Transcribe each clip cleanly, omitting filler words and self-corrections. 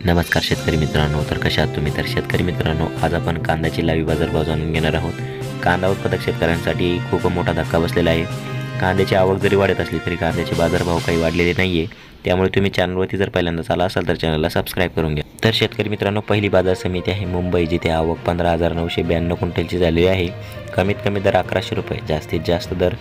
नमस्कार शेतकरी मित्रांनो, तर कशा आहात तुम्ही? तर शेतकरी मित्रांनो, आज आपण कांद्याची लाईव्ह बाजारभाव जाणून घेणार आहोत. कांदा उत्पादक शेतकऱ्यांसाठी खूप मोठा धक्का बसलेला आहे. कांद्याची आवक जरी वाढत असली तरी कांद्याचे बाजारभाव काही वाढलेले नाही आहे. त्यामुळे तुम्ही चॅनलवरती जर पहिल्यांदाच आला असाल तर चॅनलला सबस्क्राईब करून घ्या. तर शेतकरी मित्रांनो, पहिली बाजार समिती आहे मुंबई, जिथे आवक 15,992 क्विंटलची झालेली आहे. कमीत कमी दर 1100 रुपये, जास्तीत जास्त दर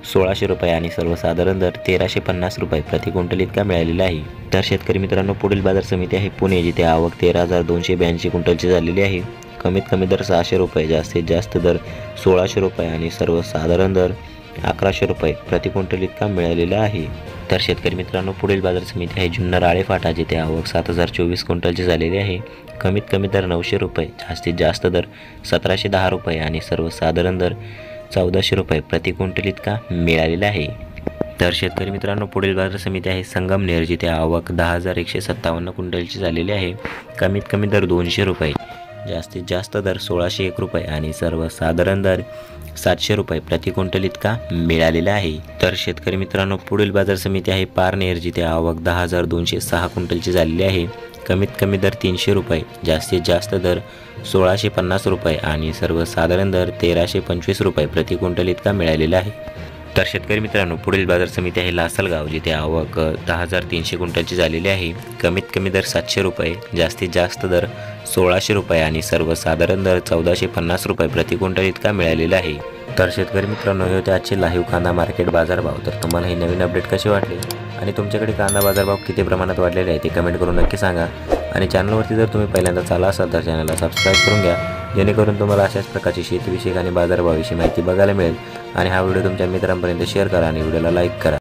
1600 रुपये आणि सर्वसाधारण दर 1350 रुपये प्रति क्विंटल इतका मिळालेला आहे. तर शेतकरी मित्रांनो, पुढील बाजार समिती आहे पुणे, जिथे आवक 13,282 क्विंटलची झालेली आहे. कमीत कमी दर 600 रुपये, जास्तीत जास्त दर 1600 रुपये आणि सर्वसाधारण दर 1100 रुपये प्रति क्विंटल इतका मिळालेला आहे. तर शेतकरी मित्रांनो, पुढील बाजार समिती आहे जुन्नर आळेफाटा, जिथे आवक 7,024 क्विंटलची झालेली आहे. कमीत कमी दर 900 रुपये, जास्तीत जास्त दर 1,710 रुपये आणि सर्वसाधारण दर 1,400 रुपये प्रति क्विंटल इतका मिळालेला आहे. तर शेतकरी मित्रांनो, पुढील बाजार समिती आहे संगमनेर, जिथे आवक 10,157 क्विंटलची झालेली आहे. कमीत कमी दर 200 रुपये, जास्तीत जास्त दर 1,601 रुपये आणि सर्वसाधारण दर 700 रुपये प्रति क्विंटल इतका मिळालेला आहे. तर शेतकरी मित्रांनो, पुढील बाजार समिती आहे पारनेर, जिथे आवक 10,206 क्विंटलची झालेली आहे. कमीत कमी दर 300 रुपये, जास्तीत जास्त दर 1,650 रुपये आणि सर्वसाधारण दर 1,325 रुपये प्रति क्विंटल इतका मिळालेला आहे. तर शेतकरी मित्रांनो, पुढील बाजार समिती आहे लासलगाव, जिथे आवक 10,300 क्विंटलची झालेली आहे. कमीत कमी दर 700 रुपये, जास्तीत जास्त दर 1,600 रुपये आणि सर्वसाधारण दर 1,450 रुपये प्रति क्विंटल इतका मिळालेला आहे. तर शेतकरी मित्रांनो, हे होते आजचे लाईव्ह कांदा मार्केट बाजारभाव. तर तुम्हाला हे नवीन अपडेट कसे वाटले आणि तुमच्याकडे कांदा बाजारभाव किती प्रमाणात वाढलेले आहे ते कमेंट करून नक्की सांगा. आणि चॅनलवरती जर तुम्ही पहिल्यांदा आला असाल तर चॅनलला सबस्क्राईब करून घ्या, जेणेकरून तुम्हाला अशाच प्रकारची शेतीविषयक आणि बाजारभावाविषयी माहिती बघायला मिळेल. आणि हा व्हिडिओ तुमच्या मित्रांपर्यंत शेअर करा आणि व्हिडिओला लाईक करा.